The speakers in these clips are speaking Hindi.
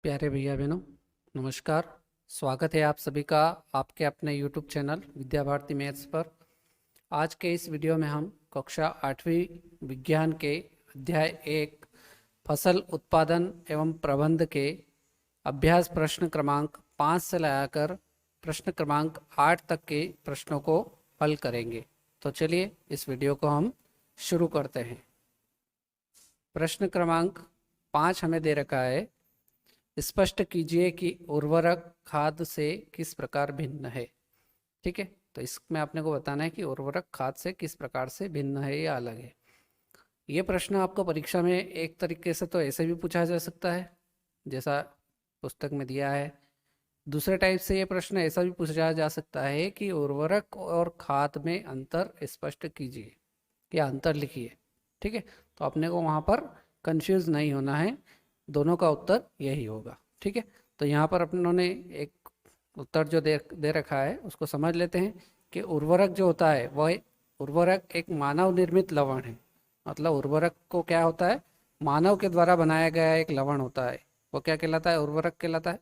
प्यारे भैया बहनों, नमस्कार। स्वागत है आप सभी का आपके अपने YouTube channel Vidya Bharati maths पर। आज के इस वीडियो में हम कक्षा 8वीं विज्ञान के अध्याय 1 फसल उत्पादन एवं प्रबंध के अभ्यास प्रश्न क्रमांक 5 से लगाकर प्रश्न क्रमांक 8 तक के प्रश्नों को हल करेंगे। तो चलिए इस वीडियो को हम शुरू करते हैं। प्रश्न क्रमांक 5 हमें दे रखा है, स्पष्ट कीजिए कि उर्वरक खाद से किस प्रकार भिन्न है। ठीक है, तो इसमें आपने को बताना है कि उर्वरक खाद से किस प्रकार से भिन्न है या अलग है। ये प्रश्न आपको परीक्षा में एक तरीके से तो ऐसे भी पूछा जा सकता है जैसा पुस्तक में दिया है। दूसरे टाइप से ये प्रश्न ऐसा भी पूछा जा सकता है कि उर्वरक और खाद में अंतर स्पष्ट कीजिए या अंतर लिखिए। ठीक है, तो अपने को वहाँ पर कंफ्यूज नहीं होना है, दोनों का उत्तर यही होगा। ठीक है, तो यहाँ पर अपनों एक उत्तर जो दे रखा है उसको समझ लेते हैं कि उर्वरक जो होता है वह उर्वरक एक मानव निर्मित लवण है। मतलब उर्वरक को क्या होता है, मानव के द्वारा बनाया गया एक लवण होता है, वो क्या कहलाता है, उर्वरक कहलाता है।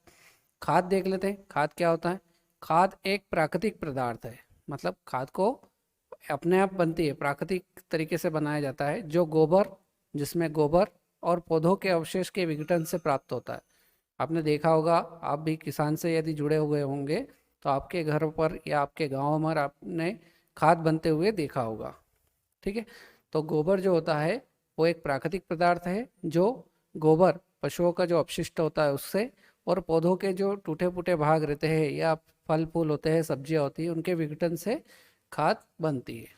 खाद देख लेते हैं, खाद क्या होता है। खाद एक प्राकृतिक पदार्थ है, मतलब खाद को अपने आप बनती है, प्राकृतिक तरीके से बनाया जाता है, जो गोबर, जिसमें गोबर और पौधों के अवशेष के विघटन से प्राप्त होता है। आपने देखा होगा, आप भी किसान से यदि जुड़े हुए होंगे तो आपके घर पर या आपके गांव में आपने खाद बनते हुए देखा होगा। ठीक है, तो गोबर जो होता है वो एक प्राकृतिक पदार्थ है, जो गोबर पशुओं का जो अपशिष्ट होता है उससे और पौधों के जो टूटे फूटे भाग रहते हैं या फल फूल होते हैं, सब्जियां होती है, उनके विघटन से खाद बनती है।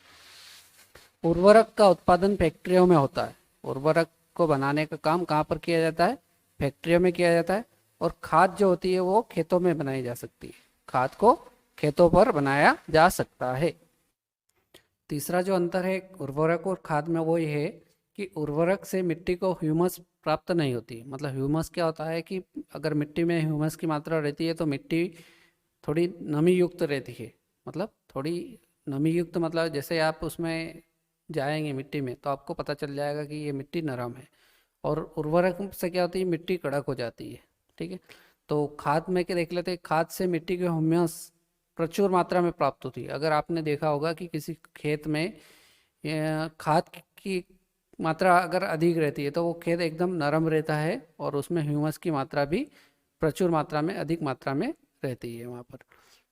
उर्वरक का उत्पादन फैक्ट्रियों में होता है। उर्वरक को बनाने का काम कहाँ पर किया जाता है, फैक्ट्रियों में किया जाता है। और खाद जो होती है वो खेतों में बनाई जा सकती है, खाद को खेतों पर बनाया जा सकता है। तीसरा जो अंतर है उर्वरक और खाद में वो ये है कि उर्वरक से मिट्टी को ह्यूमस प्राप्त नहीं होती। मतलब ह्यूमस क्या होता है कि अगर मिट्टी में ह्यूमस की मात्रा रहती है तो मिट्टी थोड़ी नमी युक्त रहती है। मतलब थोड़ी नमी युक्त मतलब जैसे आप उसमें जाएंगे मिट्टी में तो आपको पता चल जाएगा कि ये मिट्टी नरम है। और उर्वरक से क्या होती है, मिट्टी कड़क हो जाती है। ठीक है, तो खाद में क्या देख लेते हैं, खाद से मिट्टी की ह्यूमस प्रचुर मात्रा में प्राप्त होती है। अगर आपने देखा होगा कि किसी खेत में खाद की मात्रा अगर अधिक रहती है तो वो खेत एकदम नरम रहता है और उसमें ह्यूमस की मात्रा भी प्रचुर मात्रा में, अधिक मात्रा में रहती है वहाँ पर।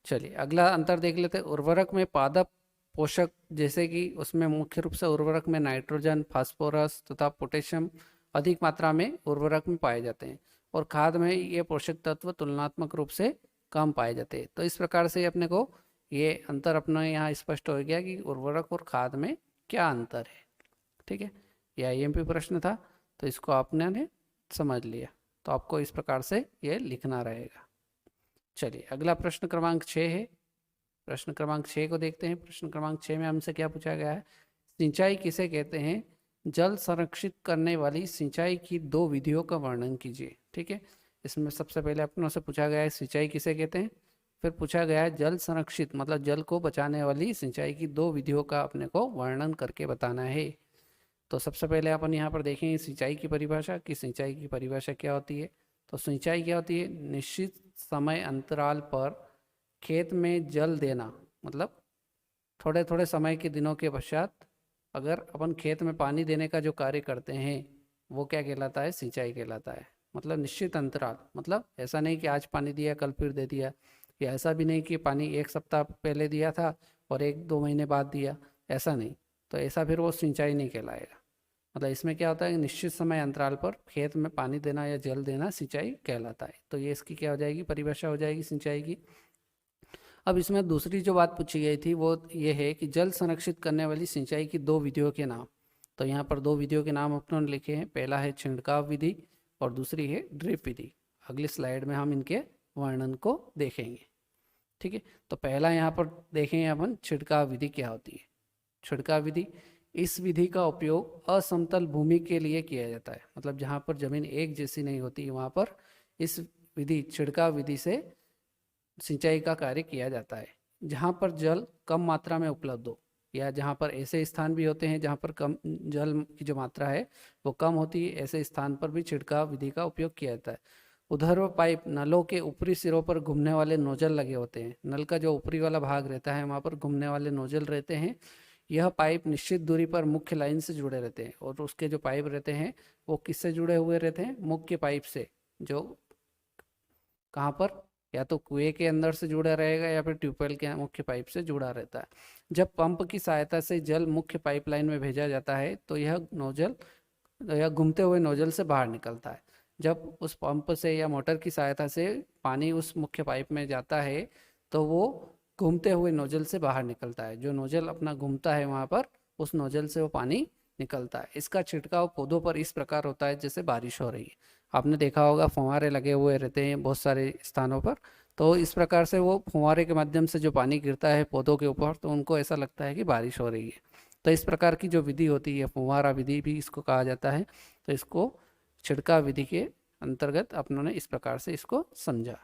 चलिए अगला अंतर देख लेते हैं। उर्वरक में पादप पोषक, जैसे कि उसमें मुख्य रूप से उर्वरक में नाइट्रोजन, फास्फोरस तथा पोटेशियम अधिक मात्रा में उर्वरक में पाए जाते हैं, और खाद में ये पोषक तत्व तुलनात्मक रूप से कम पाए जाते हैं। तो इस प्रकार से अपने को ये अंतर अपना यहाँ स्पष्ट हो गया कि उर्वरक और खाद में क्या अंतर है। ठीक है, यह आईएमपी प्रश्न था, तो इसको आपने ने समझ लिया, तो आपको इस प्रकार से ये लिखना रहेगा। चलिए अगला प्रश्न क्रमांक 6 है। प्रश्न क्रमांक 6 को देखते हैं। प्रश्न क्रमांक 6 में हमसे क्या पूछा गया है, सिंचाई किसे कहते हैं, जल संरक्षित करने वाली सिंचाई की दो विधियों का वर्णन कीजिए। ठीक है, इसमें सबसे पहले अपनों से पूछा गया है सिंचाई किसे कहते हैं, फिर पूछा गया है जल संरक्षित मतलब जल को बचाने वाली सिंचाई की दो विधियों का अपने को वर्णन करके बताना है। तो सबसे पहले अपन यहाँ पर देखेंगे सिंचाई की परिभाषा, कि सिंचाई की परिभाषा क्या होती है। तो सिंचाई क्या होती है, निश्चित समय अंतराल पर खेत में जल देना। मतलब थोड़े थोड़े समय के दिनों के पश्चात अगर अपन खेत में पानी देने का जो कार्य करते हैं वो क्या कहलाता है, सिंचाई कहलाता है। मतलब निश्चित अंतराल, मतलब ऐसा नहीं कि आज पानी दिया कल फिर दे दिया, या ऐसा भी नहीं कि पानी एक सप्ताह पहले दिया था और एक दो महीने बाद दिया, ऐसा नहीं। तो ऐसा फिर वो सिंचाई नहीं कहलाएगा। मतलब इसमें क्या होता है कि निश्चित समय अंतराल पर खेत में पानी देना या जल देना सिंचाई कहलाता है। तो ये इसकी क्या हो जाएगी, परिभाषा हो जाएगी सिंचाई की। अब इसमें दूसरी जो बात पूछी गई थी वो ये है कि जल संरक्षित करने वाली सिंचाई की दो विधियों के नाम। तो यहाँ पर दो विधियों के नाम अपने लिखे हैं, पहला है छिड़काव विधि और दूसरी है ड्रिप विधि। अगली स्लाइड में हम इनके वर्णन को देखेंगे। ठीक है, तो पहला यहाँ पर देखेंगे अपन छिड़काव विधि क्या होती है। छिड़काव विधि, इस विधि का उपयोग असमतल भूमि के लिए किया जाता है। मतलब जहाँ पर जमीन एक जैसी नहीं होती वहाँ पर इस विधि, छिड़काव विधि से सिंचाई का कार्य किया जाता है। जहाँ पर जल कम मात्रा में उपलब्ध हो, या जहाँ पर ऐसे स्थान भी होते हैं जहाँ पर कम जल की जो मात्रा है वो कम होती है, ऐसे स्थान पर भी छिड़काव विधि का उपयोग किया जाता है। ऊर्ध्व पाइप नलों के ऊपरी सिरों पर घूमने वाले नोजल लगे होते हैं। नल का जो ऊपरी वाला भाग रहता है वहाँ पर घूमने वाले नोजल रहते हैं। यह पाइप निश्चित दूरी पर मुख्य लाइन से जुड़े रहते हैं, और उसके जो पाइप रहते हैं वो किससे जुड़े हुए रहते हैं? मुख्य पाइप से, जो कहाँ पर, या तो कुएं के अंदर से जुड़ा रहेगा या फिर ट्यूबवेल के मुख्य पाइप से जुड़ा रहता है। जब पंप की सहायता से जल मुख्य पाइपलाइन में भेजा जाता है तो यह नोजल या घूमते हुए नोजल से बाहर निकलता है। जब उस पंप से या मोटर की सहायता से पानी उस मुख्य पाइप में जाता है तो वो घूमते हुए नोजल से बाहर निकलता है। जो नोजल अपना घूमता है वहाँ पर, उस नोजल से वो पानी निकलता है। इसका छिड़काव पौधों पर इस प्रकार होता है जैसे बारिश हो रही है। आपने देखा होगा फुहारे लगे हुए रहते हैं बहुत सारे स्थानों पर, तो इस प्रकार से वो फुहारे के माध्यम से जो पानी गिरता है पौधों के ऊपर तो उनको ऐसा लगता है कि बारिश हो रही है। तो इस प्रकार की जो विधि होती है, फुहारा विधि भी इसको कहा जाता है। तो इसको छिड़काव विधि के अंतर्गत अपनों ने इस प्रकार से इसको समझा।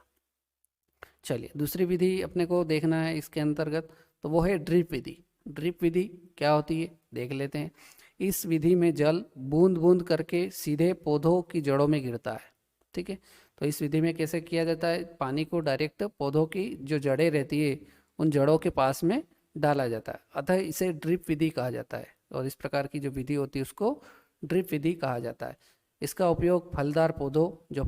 चलिए दूसरी विधि अपने को देखना है इसके अंतर्गत, तो वो है ड्रिप विधि। ड्रिप विधि क्या होती है देख लेते हैं। इस विधि में जल बूंद बूंद करके सीधे पौधों की जड़ों में गिरता है। ठीक है, तो इस विधि में कैसे किया जाता है? पानी को डायरेक्ट पौधों की जो जड़ें रहती है उन जड़ों के पास में डाला जाता है, अतः इसे ड्रिप विधि कहा जाता है। और इस प्रकार की जो विधि होती है उसको ड्रिप विधि कहा जाता है। इसका उपयोग फलदार पौधों, जो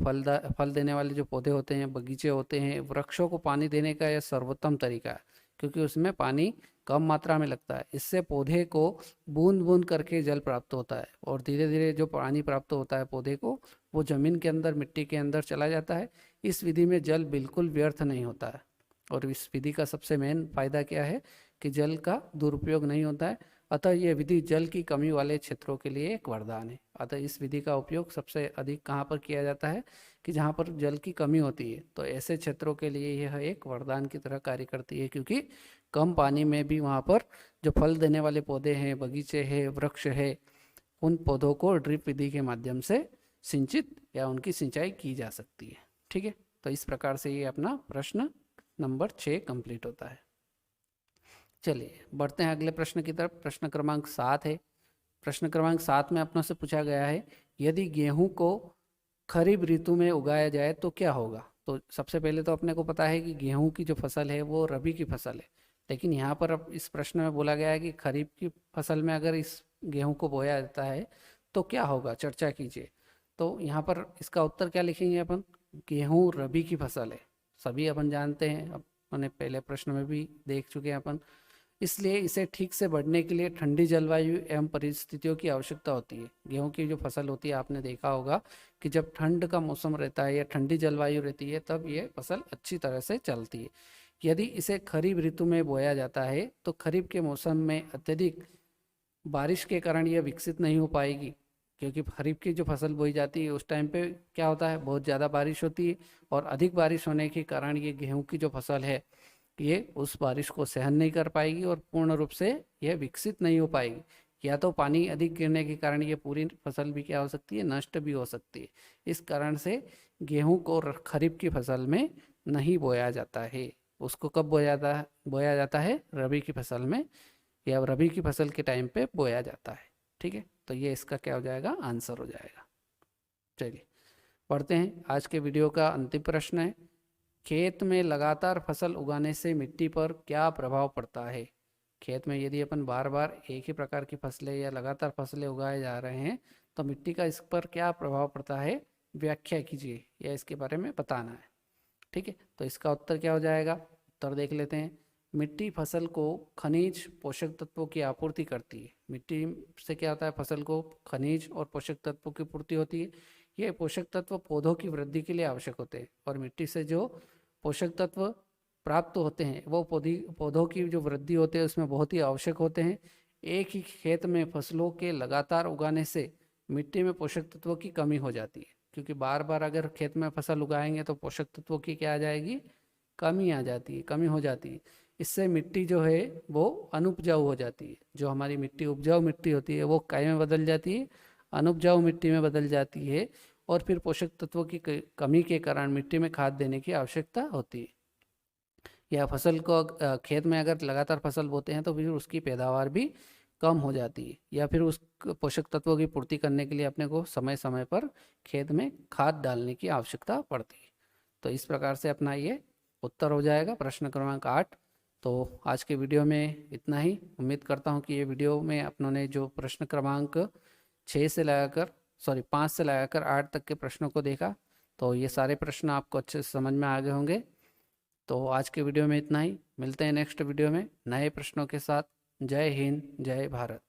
फल देने वाले जो पौधे होते हैं, बगीचे होते हैं, वृक्षों को पानी देने का यह सर्वोत्तम तरीका है, क्योंकि उसमें पानी कम मात्रा में लगता है। इससे पौधे को बूंद बूंद करके जल प्राप्त होता है, और धीरे धीरे जो पानी प्राप्त होता है पौधे को वो जमीन के अंदर, मिट्टी के अंदर चला जाता है। इस विधि में जल बिल्कुल व्यर्थ नहीं होता है। और इस विधि का सबसे मेन फायदा क्या है कि जल का दुरुपयोग नहीं होता है। अतः यह विधि जल की कमी वाले क्षेत्रों के लिए एक वरदान है। अतः इस विधि का उपयोग सबसे अधिक कहाँ पर किया जाता है कि जहाँ पर जल की कमी होती है, तो ऐसे क्षेत्रों के लिए यह एक वरदान की तरह कार्य करती है, क्योंकि कम पानी में भी वहाँ पर जो फल देने वाले पौधे हैं, बगीचे हैं, वृक्ष है, उन पौधों को ड्रिप विधि के माध्यम से सिंचित या उनकी सिंचाई की जा सकती है। ठीक है, तो इस प्रकार से ये अपना प्रश्न नंबर 6 कंप्लीट होता है। चलिए बढ़ते हैं अगले प्रश्न की तरफ। प्रश्न क्रमांक 7 है। प्रश्न क्रमांक 7 में अपनों से पूछा गया है, यदि गेहूं को खरीफ ऋतु में उगाया जाए तो क्या होगा? तो सबसे पहले तो अपने को पता है कि गेहूं की जो फसल है वो रबी की फसल है, लेकिन यहाँ पर अब इस प्रश्न में बोला गया है कि खरीफ की फसल में अगर इस गेहूं को बोया जाता है तो क्या होगा, चर्चा कीजिए। तो यहाँ पर इसका उत्तर क्या लिखेंगे अपन? गेहूं रबी की फसल है, सभी अपन जानते हैं, अपने पहले प्रश्न में भी देख चुके हैं अपन। इसलिए इसे ठीक से बढ़ने के लिए ठंडी जलवायु एवं परिस्थितियों की आवश्यकता होती है। गेहूं की जो फसल होती है, आपने देखा होगा कि जब ठंड का मौसम रहता है या ठंडी जलवायु रहती है तब ये फसल अच्छी तरह से चलती है। यदि इसे खरीफ ऋतु में बोया जाता है तो खरीफ के मौसम में अत्यधिक बारिश के कारण यह विकसित नहीं हो पाएगी, क्योंकि खरीफ की जो फसल बोई जाती है उस टाइम पे क्या होता है, बहुत ज़्यादा बारिश होती है, और अधिक बारिश होने के कारण ये गेहूं की जो फसल है ये उस बारिश को सहन नहीं कर पाएगी और पूर्ण रूप से यह विकसित नहीं हो पाएगी। या तो पानी अधिक गिरने के कारण ये पूरी फसल भी क्या हो सकती है, नष्ट भी हो सकती है। इस कारण से गेहूं को खरीफ की फसल में नहीं बोया जाता है। उसको कब बोया जाता है? रबी की फसल में, या रबी की फसल के टाइम पे बोया जाता है। ठीक है, तो ये इसका क्या हो जाएगा, आंसर हो जाएगा। चलिए पढ़ते हैं। आज के वीडियो का अंतिम प्रश्न है, खेत में लगातार फसल उगाने से मिट्टी पर क्या प्रभाव पड़ता है? खेत में यदि अपन बार बार एक ही प्रकार की फसलें या लगातार फसलें उगाए जा रहे हैं तो मिट्टी का इस पर क्या प्रभाव पड़ता है, व्याख्या कीजिए या इसके बारे में बताना है। ठीक है, तो इसका उत्तर क्या हो जाएगा? उत्तर देख लेते हैं। मिट्टी फसल को खनिज पोषक तत्वों की आपूर्ति करती है। मिट्टी से क्या होता है, फसल को खनिज और पोषक तत्वों की पूर्ति होती है। ये पोषक तत्व पौधों की वृद्धि के लिए आवश्यक होते हैं, और मिट्टी से जो पोषक तत्व प्राप्त होते हैं वो पौधों की जो वृद्धि होती है उसमें बहुत ही आवश्यक होते हैं। एक ही खेत में फसलों के लगातार उगाने से मिट्टी में पोषक तत्वों की कमी हो जाती है, क्योंकि बार बार अगर खेत में फसल उगाएंगे तो पोषक तत्वों की क्या आ जाएगी, कमी आ जाती है, कमी हो जाती है। इससे मिट्टी जो है वो अनुपजाऊ हो जाती है। जो हमारी मिट्टी उपजाऊ मिट्टी होती है वो काय में बदल जाती है, अनुपजाऊ मिट्टी में बदल जाती है, और फिर पोषक तत्वों की कमी के कारण मिट्टी में खाद देने की आवश्यकता होती है। या फसल को खेत में अगर लगातार फसल बोते हैं तो फिर उसकी पैदावार भी कम हो जाती है, या फिर उस पोषक तत्वों की पूर्ति करने के लिए अपने को समय समय पर खेत में खाद डालने की आवश्यकता पड़ती है। तो इस प्रकार से अपना ये उत्तर हो जाएगा प्रश्न क्रमांक 8। तो आज के वीडियो में इतना ही। उम्मीद करता हूँ कि ये वीडियो में अपनों ने जो प्रश्न क्रमांक 5 से लगाकर 8 तक के प्रश्नों को देखा, तो ये सारे प्रश्न आपको अच्छे से समझ में आ गए होंगे। तो आज के वीडियो में इतना ही। मिलते हैं नेक्स्ट वीडियो में नए प्रश्नों के साथ। जय हिंद, जय भारत।